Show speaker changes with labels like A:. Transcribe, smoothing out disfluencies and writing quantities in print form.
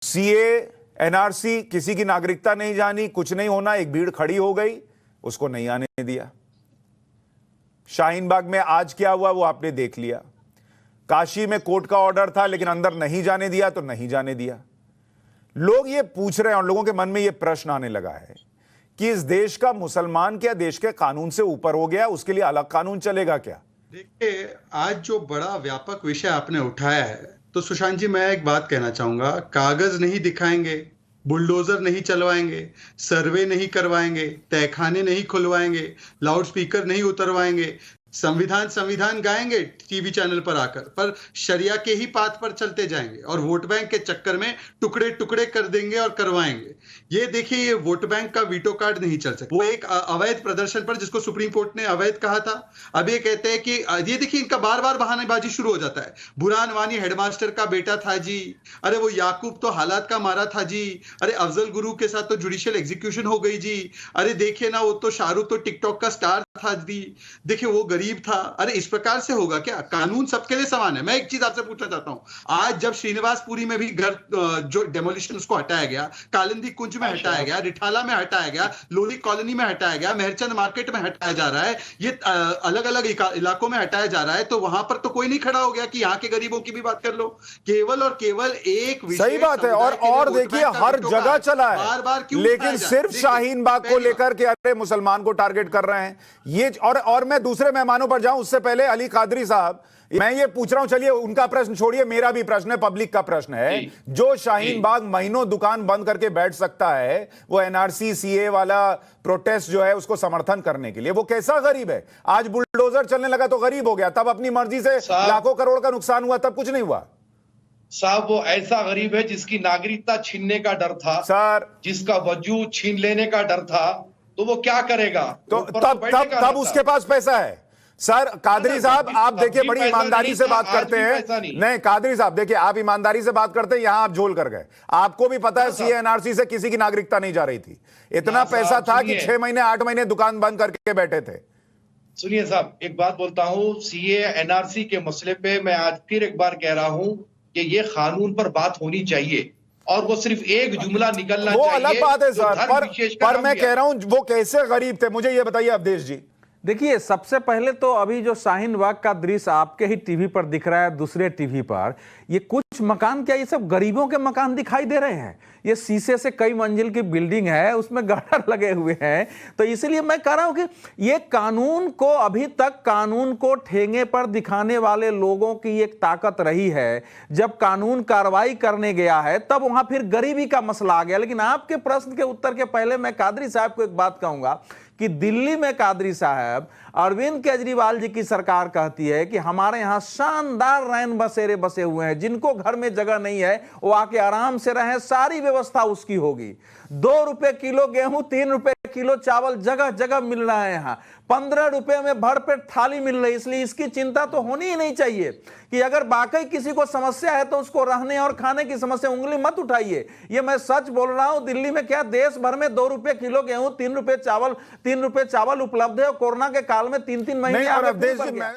A: CA, NRC, किसी की नागरिकता नहीं जानी, कुछ नहीं होना, एक भीड़ खड़ी हो गई, उसको नहीं आने दिया। शाहीन बाग में आज क्या हुआ वो आपने देख लिया। काशी में कोर्ट का ऑर्डर था लेकिन अंदर नहीं जाने दिया तो नहीं जाने दिया। लोग ये पूछ रहे हैं और लोगों के मन में ये प्रश्न आने लगा है कि इस देश का मुसलमान क्या देश के कानून से ऊपर हो गया, उसके लिए अलग कानून चलेगा क्या?
B: देखिए, आज जो बड़ा व्यापक विषय आपने उठाया है, तो सुशांत जी मैं एक बात कहना चाहूंगा। कागज नहीं दिखाएंगे, बुलडोजर नहीं चलवाएंगे, सर्वे नहीं करवाएंगे, तहखाने नहीं खुलवाएंगे, लाउडस्पीकर नहीं उतरवाएंगे, संविधान गाएंगे टीवी चैनल पर आकर, पर शरिया के ही पाथ पर चलते जाएंगे और वोट बैंक के चक्कर में टुकड़े टुकड़े कर देंगे और करवाएंगे। ये देखिए, ये वोट बैंक का वीटो कार्ड नहीं चल सकता। वो एक अवैध प्रदर्शन पर, जिसको सुप्रीम कोर्ट ने अवैध कहा था, अब ये कहते हैं कि ये देखिए, इनका बार बार बहानेबाजी शुरू हो जाता है। बुरहान वानी हेडमास्टर का बेटा था जी, अरे वो याकूब तो हालात का मारा था जी, अरे अफजल गुरु के साथ तो जुडिशियल एग्जीक्यूशन हो गई जी, अरे देखिए ना, वो तो शाहरुख तो टिकटॉक का स्टार था जी, देखिए वो गरीब था। अरे इस प्रकार से होगा क्या? कानून सबके लिए समान है। मैं एक चीज आपसे पूछना चाहता हूं, आज जब श्रीनिवासपुरी में भी घर जो डेमोलिशन उसको हटाया गया, कालिंदी कुंज में हटाया गया, रिठाला में हटाया गया, लोधी कॉलोनी में हटाया गया, मेहरचंद मार्केट में हटाया जा रहा है, ये अलग अलग इलाकों में हटाया जा रहा है, तो वहां पर तो कोई नहीं खड़ा हो गया कि यहाँ के गरीबों की भी बात कर लो। केवल और केवल एक विषय,
A: सही बात है। और देखिए, हर जगह चला है,
B: बार बार क्यों?
A: लेकिन सिर्फ शाहीन बाग को लेकर के अरे मुसलमान को टारगेट कर रहे हैं ये। और मैं दूसरे मेहमानों पर जाऊं उससे पहले अली कादरी साहब, मैं ये पूछ रहा हूं, चलिए उनका प्रश्न छोड़िए, मेरा भी प्रश्न है, पब्लिक का प्रश्न है। जो शाहीन बाग महीनों दुकान बंद करके बैठ सकता है, वो एनआरसी सीए वाला प्रोटेस्ट जो है उसको समर्थन करने के लिए, वो कैसा गरीब है? आज बुलडोजर चलने लगा तो गरीब हो गया, तब अपनी मर्जी से लाखों करोड़ का नुकसान हुआ, तब कुछ नहीं हुआ।
C: साहब, वो ऐसा गरीब है जिसकी नागरिकता छीनने का डर था
A: सर,
C: जिसका वजूद छीन लेने का डर था, तो वो क्या करेगा?
A: तो तब उसके पास पैसा है। सर कादरी साहब, आप देखिए बड़ी ईमानदारी से बात करते हैं। नहीं कादरी साहब, देखिए आप ईमानदारी से बात करते हैं, यहां आप झोल कर गए। आपको भी पता है सीए एनआरसी से किसी की नागरिकता नहीं जा रही थी। इतना पैसा था कि 6 महीने 8 महीने दुकान बंद करके बैठे थे।
C: सुनिए साहब, एक बात बोलता हूं, सीए एनआरसी के मसले पे मैं आज फिर एक बार कह रहा हूं कि ये कानून पर बात होनी चाहिए और वो सिर्फ एक जुमला निकलना चाहिए।
A: वो अलग बात है सर, पर मैं कह रहा हूं वो कैसे गरीब थे, मुझे ये बताइए अवधेश जी।
D: देखिए, सबसे पहले तो अभी जो शाहीन बाग का दृश्य आपके ही टीवी पर दिख रहा है, दूसरे टीवी पर, ये कुछ मकान क्या, ये सब गरीबों के मकान दिखाई दे रहे हैं। ये शीशे से कई मंजिल की बिल्डिंग है, उसमें गटर लगे हुए हैं। तो इसलिए मैं कह रहा हूं कि ये कानून को, अभी तक कानून को ठेंगे पर दिखाने वाले लोगों की एक ताकत रही है। जब कानून कार्रवाई करने गया है तब वहां फिर गरीबी का मसला आ गया। लेकिन आपके प्रश्न के उत्तर के पहले मैं कादरी साहब को एक बात कहूंगा कि दिल्ली में कादरी साहब, अरविंद केजरीवाल जी की सरकार कहती है कि हमारे यहां शानदार रैन बसेरे बसे हुए हैं, जिनको घर में जगह नहीं है वो आके आराम से रहें, सारी व्यवस्था उसकी होगी। 2 रुपए किलो गेहूं, 3 रुपए किलो चावल जगह जगह मिल रहा है। यहाँ 15 रुपए में भरपेट थाली मिल रही है। इसलिए इसकी चिंता तो होनी ही नहीं चाहिए कि अगर वाकई किसी को समस्या है तो उसको रहने और खाने की समस्या, उंगली मत उठाइए। ये मैं सच बोल रहा हूं। दिल्ली में क्या, देश भर में 2 रुपए किलो गेहूं, 3 रुपए चावल उपलब्ध है। कोरोना के काल में 3-3 महीने